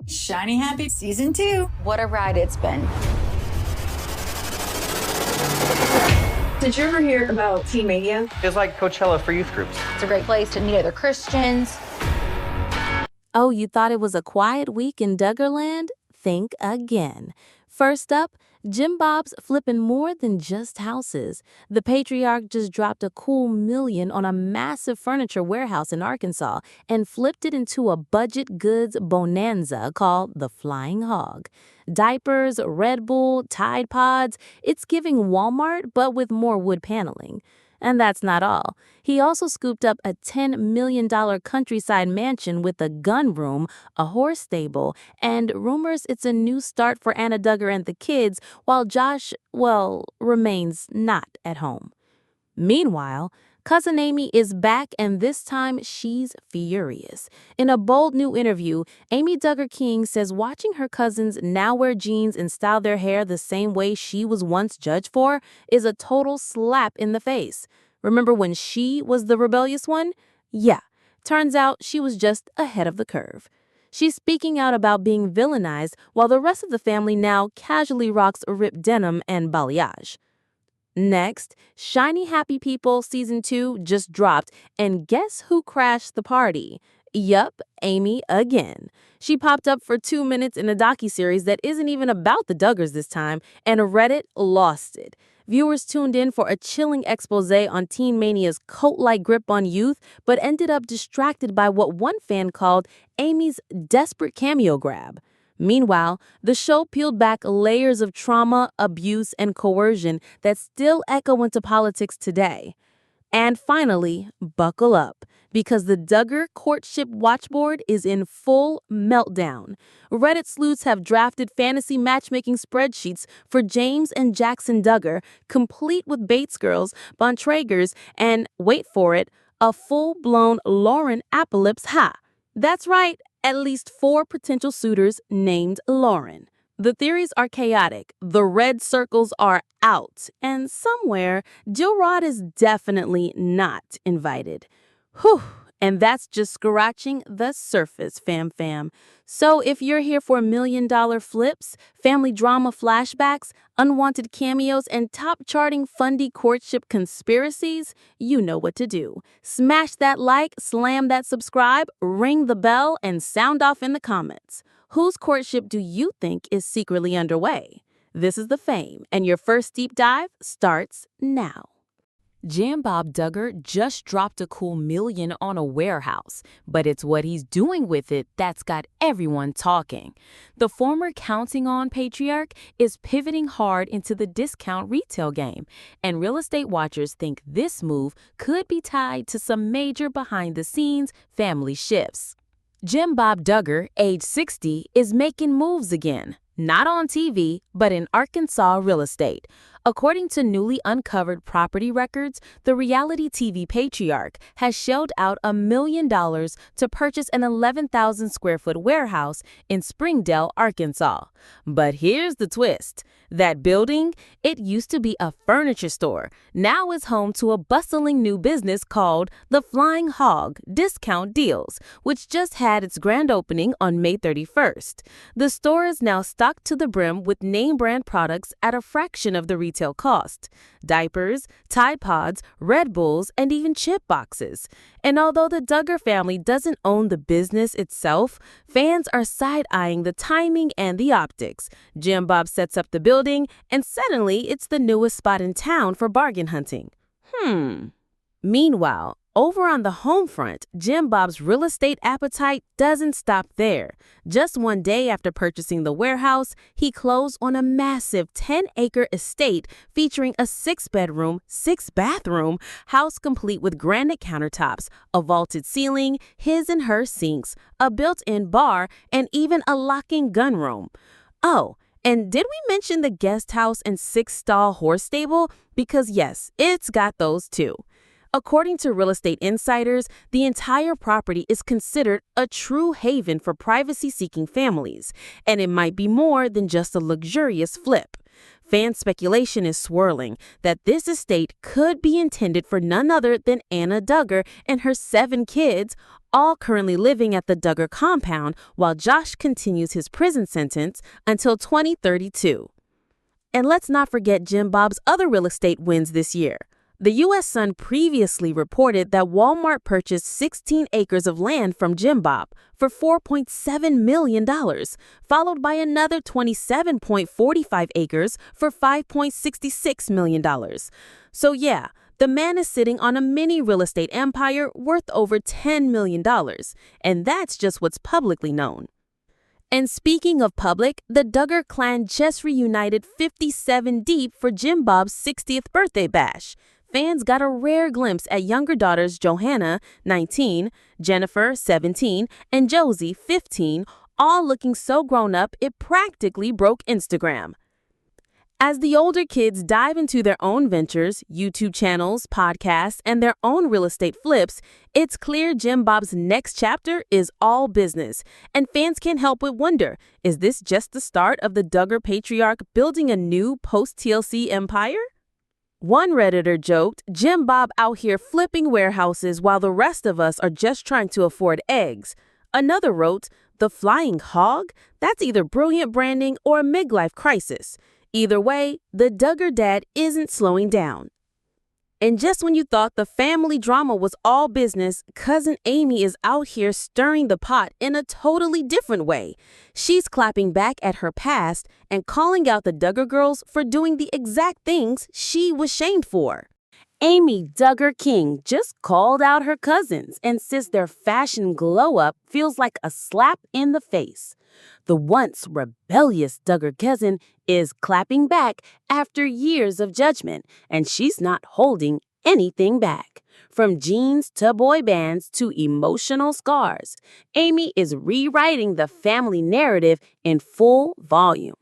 Shiny Happy Season 2. What a ride it's been. Did you ever hear about Teen Mania? It's like Coachella for youth groups. It's a great place to meet other Christians. Oh, you thought it was a quiet week in Duggarland? Think again. First up, Jim Bob's flipping more than just houses. The patriarch just dropped a cool $1 million on a massive furniture warehouse in Arkansas and flipped it into a budget goods bonanza called the Flying Hog. Diapers, Red Bull, Tide Pods, it's giving Walmart but with more wood paneling. And that's not all. He also scooped up a $10 million countryside mansion with a gun room, a horse stable, and rumors it's a new start for Anna Duggar and the kids while Josh, remains not at home. Meanwhile, Cousin Amy is back, and this time she's furious. In a bold new interview, Amy Duggar King says watching her cousins now wear jeans and style their hair the same way she was once judged for is a total slap in the face. Remember when she was the rebellious one? Yeah, turns out she was just ahead of the curve. She's speaking out about being villainized while the rest of the family now casually rocks ripped denim and balayage. Next, Shiny Happy People Season 2 just dropped, and guess who crashed the party? Yup, Amy again. She popped up for 2 minutes in a docuseries that isn't even about the Duggars this time, and Reddit lost it. Viewers tuned in for a chilling expose on Teen Mania's cult-like grip on youth, but ended up distracted by what one fan called Amy's desperate cameo grab. Meanwhile, the show peeled back layers of trauma, abuse, and coercion that still echo into politics today. And finally, buckle up, because the Duggar Courtship Watchboard is in full meltdown. Reddit sleuths have drafted fantasy matchmaking spreadsheets for James and Jackson Duggar, complete with Bates girls, Bontraegers, and, wait for it, a full-blown Lauren apocalypse. That's right. At least 4 potential suitors named Lauren. The theories are chaotic, the red circles are out, and somewhere, Jill Rod is definitely not invited. Whew, and that's just scratching the surface, fam. So if you're here for $1 million flips, family drama flashbacks, unwanted cameos, and top-charting fundy courtship conspiracies, you know what to do. Smash that like, slam that subscribe, ring the bell, and sound off in the comments. Whose courtship do you think is secretly underway? This is The Fame, and your first deep dive starts now. Jim Bob Duggar just dropped a cool $1 million on a warehouse, but it's what he's doing with it that's got everyone talking. The former counting on patriarch is pivoting hard into the discount retail game, and real estate watchers think this move could be tied to some major behind-the-scenes family shifts. Jim Bob Duggar, age 60, is making moves again. Not on TV, but in Arkansas real estate. According to newly uncovered property records, the reality TV patriarch has shelled out $1 million to purchase an 11,000 square foot warehouse in Springdale, Arkansas. But here's the twist. That building, it used to be a furniture store, now is home to a bustling new business called the Flying Hog Discount Deals, which just had its grand opening on May 31st. The store is now stocked to the brim with name brand products at a fraction of the retail cost. Diapers, Tide Pods, Red Bulls, and even chip boxes. And although the Duggar family doesn't own the business itself, fans are side-eyeing the timing and the optics. Jim Bob sets up the building, and suddenly it's the newest spot in town for bargain hunting. Meanwhile, over on the home front, Jim Bob's real estate appetite doesn't stop there. Just one day after purchasing the warehouse, he closed on a massive 10-acre estate featuring a 6-bedroom, 6-bathroom house complete with granite countertops, a vaulted ceiling, his and her sinks, a built-in bar, and even a lock-in gun room. Oh, and did we mention the guest house and 6-stall horse stable? Because yes, it's got those too. According to real estate insiders, the entire property is considered a true haven for privacy-seeking families, and it might be more than just a luxurious flip. Fan speculation is swirling that this estate could be intended for none other than Anna Duggar and her 7 kids, all currently living at the Duggar compound while Josh continues his prison sentence until 2032. And let's not forget Jim Bob's other real estate wins this year. The U.S. Sun previously reported that Walmart purchased 16 acres of land from Jim Bob for $4.7 million, followed by another 27.45 acres for $5.66 million. So yeah, the man is sitting on a mini real estate empire worth over $10 million, and that's just what's publicly known. And speaking of public, the Duggar clan just reunited 57 deep for Jim Bob's 60th birthday bash. Fans got a rare glimpse at younger daughters Johanna, 19, Jennifer, 17, and Josie, 15, all looking so grown up it practically broke Instagram. As the older kids dive into their own ventures, YouTube channels, podcasts, and their own real estate flips, it's clear Jim Bob's next chapter is all business. And fans can't help but wonder, is this just the start of the Duggar patriarch building a new post-TLC empire? One Redditor joked, Jim Bob out here flipping warehouses while the rest of us are just trying to afford eggs. Another wrote, the Flying Hog? That's either brilliant branding or a midlife crisis. Either way, the Duggar dad isn't slowing down. And just when you thought the family drama was all business, cousin Amy is out here stirring the pot in a totally different way. She's clapping back at her past and calling out the Duggar girls for doing the exact things she was shamed for. Amy Duggar King just called out her cousins and says their fashion glow-up feels like a slap in the face. The once rebellious Duggar cousin is clapping back after years of judgment, and she's not holding anything back. From jeans to boy bands to emotional scars, Amy is rewriting the family narrative in full volume.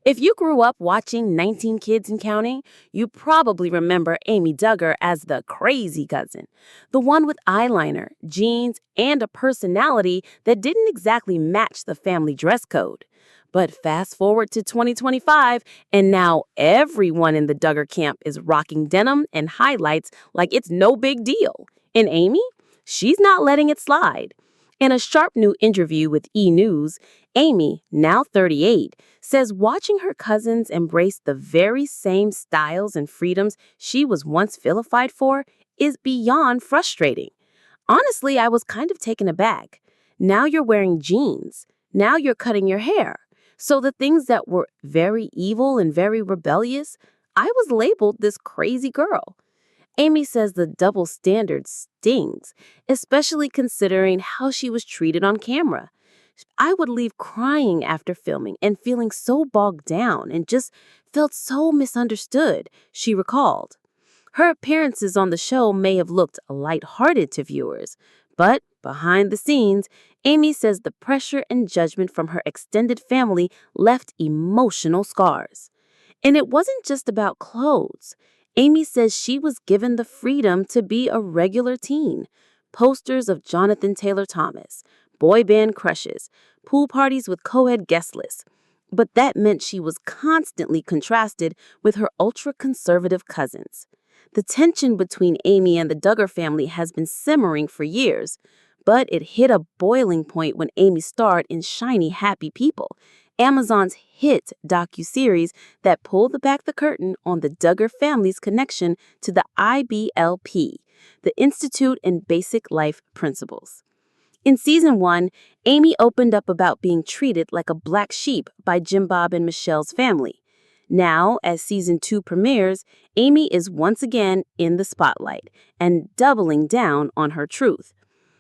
If you grew up watching 19 Kids and Counting, you probably remember Amy Duggar as the crazy cousin, the one with eyeliner, jeans, and a personality that didn't exactly match the family dress code. But fast forward to 2025, and now everyone in the Duggar camp is rocking denim and highlights like it's no big deal. And Amy? She's not letting it slide. In a sharp new interview with E! News, Amy, now 38, says watching her cousins embrace the very same styles and freedoms she was once vilified for is beyond frustrating. Honestly, I was kind of taken aback. Now you're wearing jeans. Now you're cutting your hair. So the things that were very evil and very rebellious, I was labeled this crazy girl. Amy says the double standard stings, especially considering how she was treated on camera. I would leave crying after filming and feeling so bogged down and just felt so misunderstood, she recalled. Her appearances on the show may have looked lighthearted to viewers, but behind the scenes, Amy says the pressure and judgment from her extended family left emotional scars. And it wasn't just about clothes. Amy says she was given the freedom to be a regular teen. Posters of Jonathan Taylor Thomas, boy band crushes, pool parties with co-ed guest lists. But that meant she was constantly contrasted with her ultra-conservative cousins. The tension between Amy and the Duggar family has been simmering for years, but it hit a boiling point when Amy starred in Shiny Happy People, Amazon's hit docuseries that pulled back the curtain on the Duggar family's connection to the IBLP, the Institute in Basic Life Principles. In season 1, Amy opened up about being treated like a black sheep by Jim Bob and Michelle's family. Now, as season 2 premieres, Amy is once again in the spotlight and doubling down on her truth.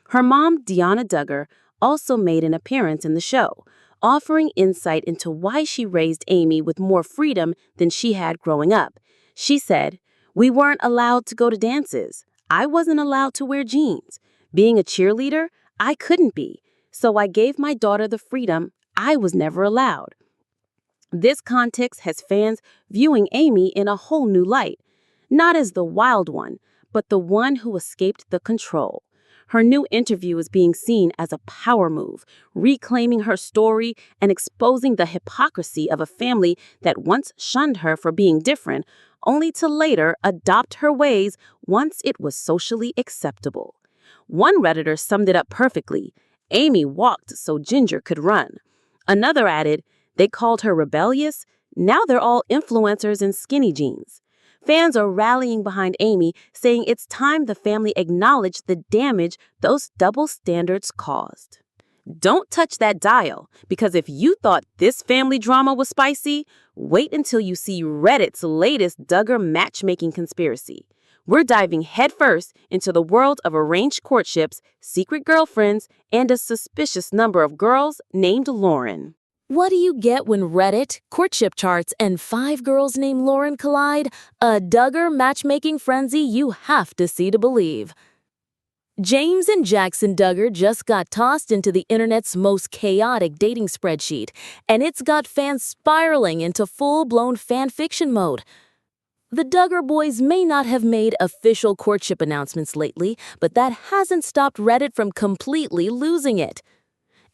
Her mom, Anna Duggar, also made an appearance in the show, offering insight into why she raised Amy with more freedom than she had growing up. She said, "We weren't allowed to go to dances. I wasn't allowed to wear jeans. Being a cheerleader, I couldn't be. So I gave my daughter the freedom I was never allowed." This context has fans viewing Amy in a whole new light, not as the wild one, but the one who escaped the control. Her new interview is being seen as a power move, reclaiming her story and exposing the hypocrisy of a family that once shunned her for being different, only to later adopt her ways once it was socially acceptable. One Redditor summed it up perfectly. Amy walked so Ginger could run. Another added, they called her rebellious. Now they're all influencers in skinny jeans. Fans are rallying behind Amy, saying it's time the family acknowledged the damage those double standards caused. Don't touch that dial, because if you thought this family drama was spicy, wait until you see Reddit's latest Duggar matchmaking conspiracy. We're diving headfirst into the world of arranged courtships, secret girlfriends, and a suspicious number of girls named Lauren. What do you get when Reddit, courtship charts, and 5 girls named Lauren collide? A Duggar matchmaking frenzy you have to see to believe. James and Jackson Duggar just got tossed into the internet's most chaotic dating spreadsheet, and it's got fans spiraling into full-blown fan fiction mode. The Duggar boys may not have made official courtship announcements lately, but that hasn't stopped Reddit from completely losing it.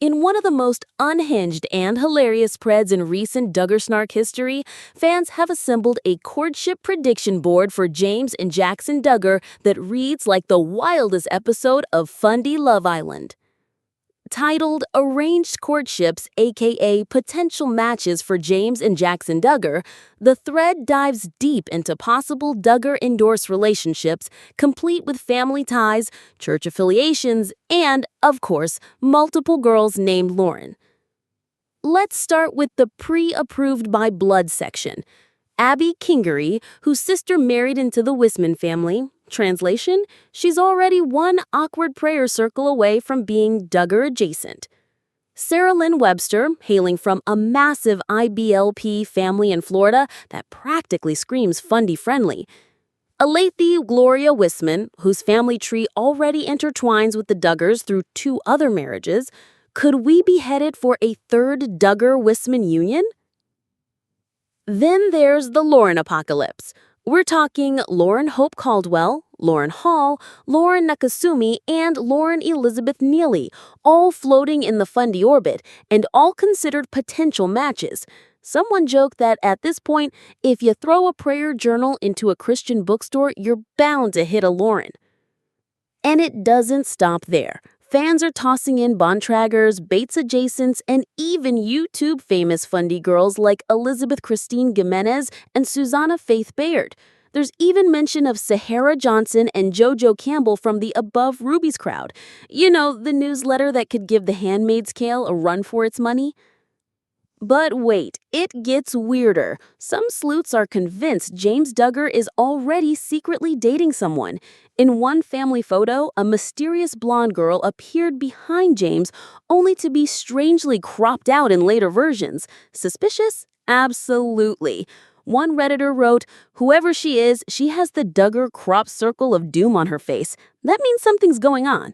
In one of the most unhinged and hilarious spreads in recent Duggar snark history, fans have assembled a courtship prediction board for James and Jackson Duggar that reads like the wildest episode of Fundy Love Island. Titled Arranged Courtships, aka Potential Matches for James and Jackson Duggar, the thread dives deep into possible Duggar-endorsed relationships, complete with family ties, church affiliations, and, of course, multiple girls named Lauren. Let's start with the pre-approved by blood section. Abby Kingery, whose sister married into the Wisman family. Translation, she's already one awkward prayer circle away from being Duggar adjacent. Sarah Lynn Webster, hailing from a massive IBLP family in Florida that practically screams Fundy friendly. Alethi Gloria Wisman, whose family tree already intertwines with the Duggars through 2 other marriages. Could we be headed for a third Duggar-Wisman union? Then there's the Lauren apocalypse. We're talking Lauren Hope Caldwell, Lauren Hall, Lauren Nakasumi, and Lauren Elizabeth Neely, all floating in the Fundy orbit, and all considered potential matches. Someone joked that at this point, if you throw a prayer journal into a Christian bookstore, you're bound to hit a Lauren. And it doesn't stop there. Fans are tossing in Bontraggers, Bates adjacents, and even YouTube famous Fundy girls like Elizabeth Christine Gimenez and Susanna Faith Baird. There's even mention of Sahara Johnson and JoJo Campbell from the Above Rubies crowd. You know, the newsletter that could give The Handmaid's Tale a run for its money. But wait, it gets weirder. Some sleuths are convinced James Duggar is already secretly dating someone. In one family photo, a mysterious blonde girl appeared behind James, only to be strangely cropped out in later versions. Suspicious? Absolutely. One Redditor wrote, "Whoever she is, she has the Duggar crop circle of doom on her face. That means something's going on."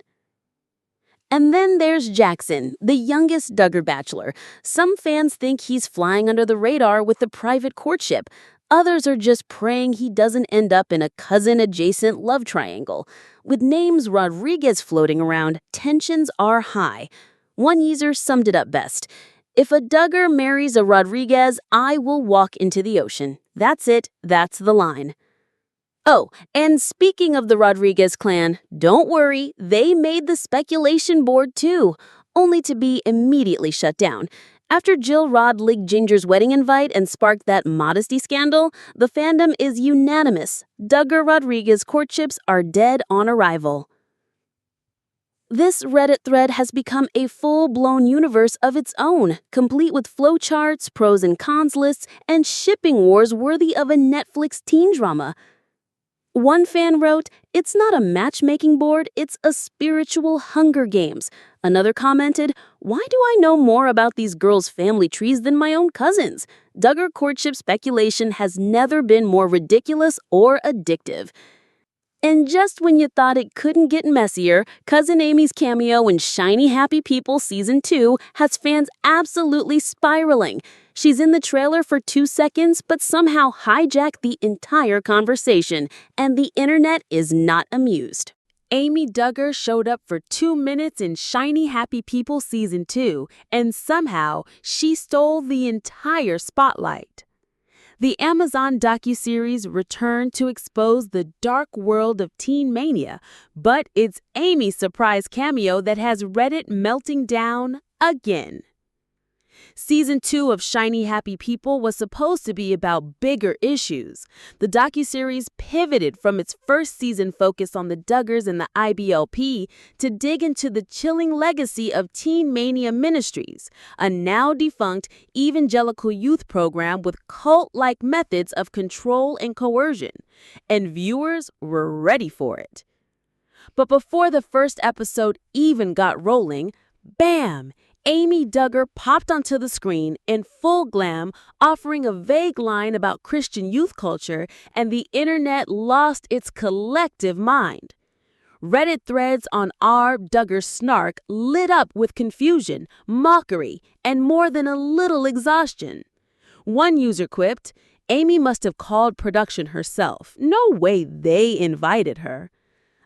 And then there's Jackson, the youngest Duggar bachelor. Some fans think he's flying under the radar with the private courtship. Others are just praying he doesn't end up in a cousin-adjacent love triangle. With names Rodriguez floating around, tensions are high. One user summed it up best. "If a Duggar marries a Rodriguez, I will walk into the ocean. That's it. That's the line." Oh, and speaking of the Rodriguez clan, don't worry, they made the speculation board too, only to be immediately shut down. After Jill Rod leaked Ginger's wedding invite and sparked that modesty scandal, the fandom is unanimous. Duggar Rodriguez courtships are dead on arrival. This Reddit thread has become a full-blown universe of its own, complete with flowcharts, pros and cons lists, and shipping wars worthy of a Netflix teen drama. One fan wrote, "It's not a matchmaking board, it's a spiritual Hunger Games." Another commented, "Why do I know more about these girls' family trees than my own cousins?" Duggar courtship speculation has never been more ridiculous or addictive. And just when you thought it couldn't get messier, Cousin Amy's cameo in Shiny Happy People Season 2 has fans absolutely spiraling. She's in the trailer for 2 seconds, but somehow hijacked the entire conversation, and the internet is not amused. Amy Duggar showed up for 2 minutes in Shiny Happy People Season 2, and somehow she stole the entire spotlight. The Amazon docuseries returned to expose the dark world of teen mania, but it's Amy's surprise cameo that has Reddit melting down again. Season 2 of Shiny Happy People was supposed to be about bigger issues. The docuseries pivoted from its first season focus on the Duggars and the IBLP to dig into the chilling legacy of Teen Mania Ministries, a now-defunct evangelical youth program with cult-like methods of control and coercion. And viewers were ready for it. But before the first episode even got rolling, bam! Amy Duggar popped onto the screen in full glam, offering a vague line about Christian youth culture, and the internet lost its collective mind. Reddit threads on R. Duggar snark lit up with confusion, mockery, and more than a little exhaustion. One user quipped, "Amy must have called production herself. No way they invited her."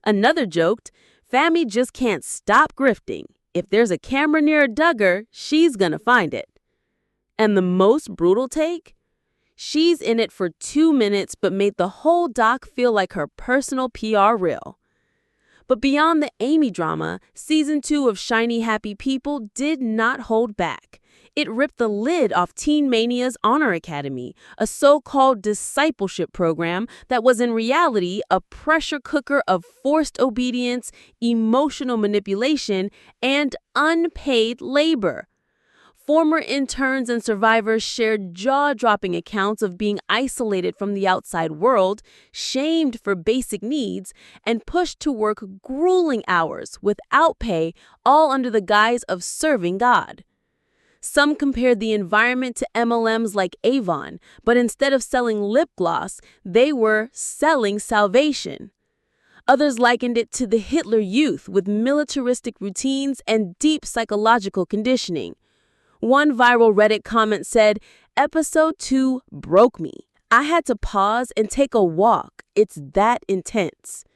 Another joked, "Fammy just can't stop grifting. If there's a camera near a Duggar, she's gonna find it." And the most brutal take? She's in it for 2 minutes but made the whole doc feel like her personal PR reel. But beyond the Amy drama, Season 2 of Shiny Happy People did not hold back. It ripped the lid off Teen Mania's Honor Academy, a so-called discipleship program that was in reality a pressure cooker of forced obedience, emotional manipulation, and unpaid labor. Former interns and survivors shared jaw-dropping accounts of being isolated from the outside world, shamed for basic needs, and pushed to work grueling hours without pay, all under the guise of serving God. Some compared the environment to MLMs like Avon, but instead of selling lip gloss, they were selling salvation. Others likened it to the Hitler Youth with militaristic routines and deep psychological conditioning. One viral Reddit comment said, "Episode 2 broke me. I had to pause and take a walk. It's that intense."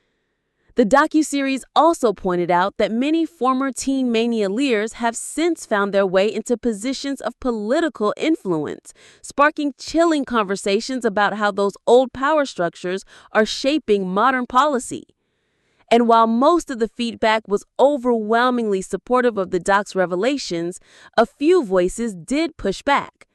The docuseries also pointed out that many former Teen Mania leaders have since found their way into positions of political influence, sparking chilling conversations about how those old power structures are shaping modern policy. And while most of the feedback was overwhelmingly supportive of the doc's revelations, a few voices did push back.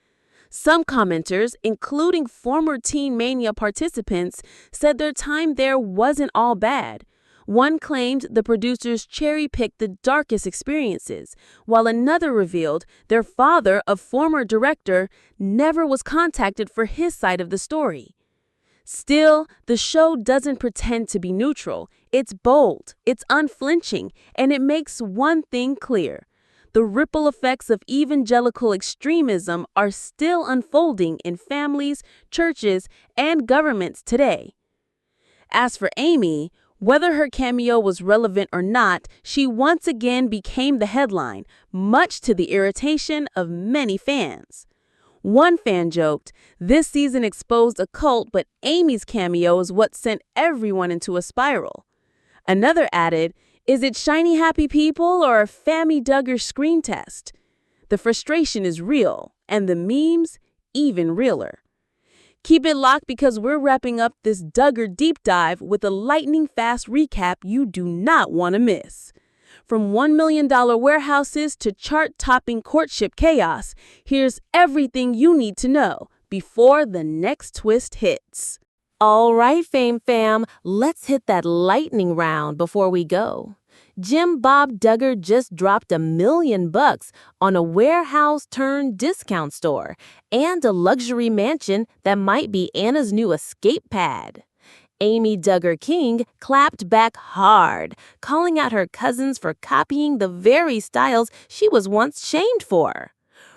Some commenters, including former Teen Mania participants, said their time there wasn't all bad. One claimed the producers cherry-picked the darkest experiences, while another revealed their father, a former director, never was contacted for his side of the story. Still, the show doesn't pretend to be neutral. It's bold, it's unflinching, and it makes one thing clear. The ripple effects of evangelical extremism are still unfolding in families, churches, and governments today. As for Amy, whether her cameo was relevant or not, she once again became the headline, much to the irritation of many fans. One fan joked, "This season exposed a cult, but Amy's cameo is what sent everyone into a spiral." Another added, "Is it Shiny Happy People or a Fammy Duggar screen test?" The frustration is real, and the memes even realer. Keep it locked because we're wrapping up this Duggar deep dive with a lightning-fast recap you do not want to miss. From $1 million warehouses to chart-topping courtship chaos, here's everything you need to know before the next twist hits. All right, Fame Fam, let's hit that lightning round before we go. Bob Duggar just dropped $1 million on a warehouse-turned-discount store and a luxury mansion that might be Anna's new escape pad. Amy Duggar King clapped back hard, calling out her cousins for copying the very styles she was once shamed for.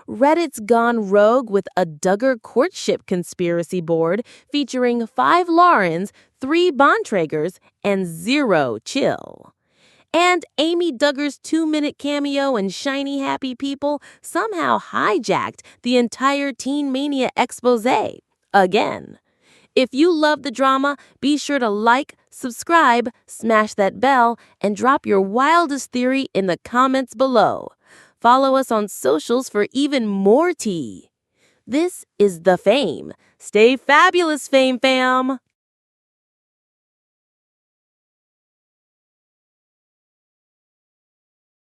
Reddit's gone rogue with a Duggar courtship conspiracy board featuring 5 Laurens, 3 Bontragers, and 0 Chill. And Amy Duggar's 2-minute cameo in Shiny Happy People somehow hijacked the entire Teen Mania expose. Again. If you love the drama, be sure to like, subscribe, smash that bell, and drop your wildest theory in the comments below. Follow us on socials for even more tea. This is the fame. Stay fabulous, Fame Fam!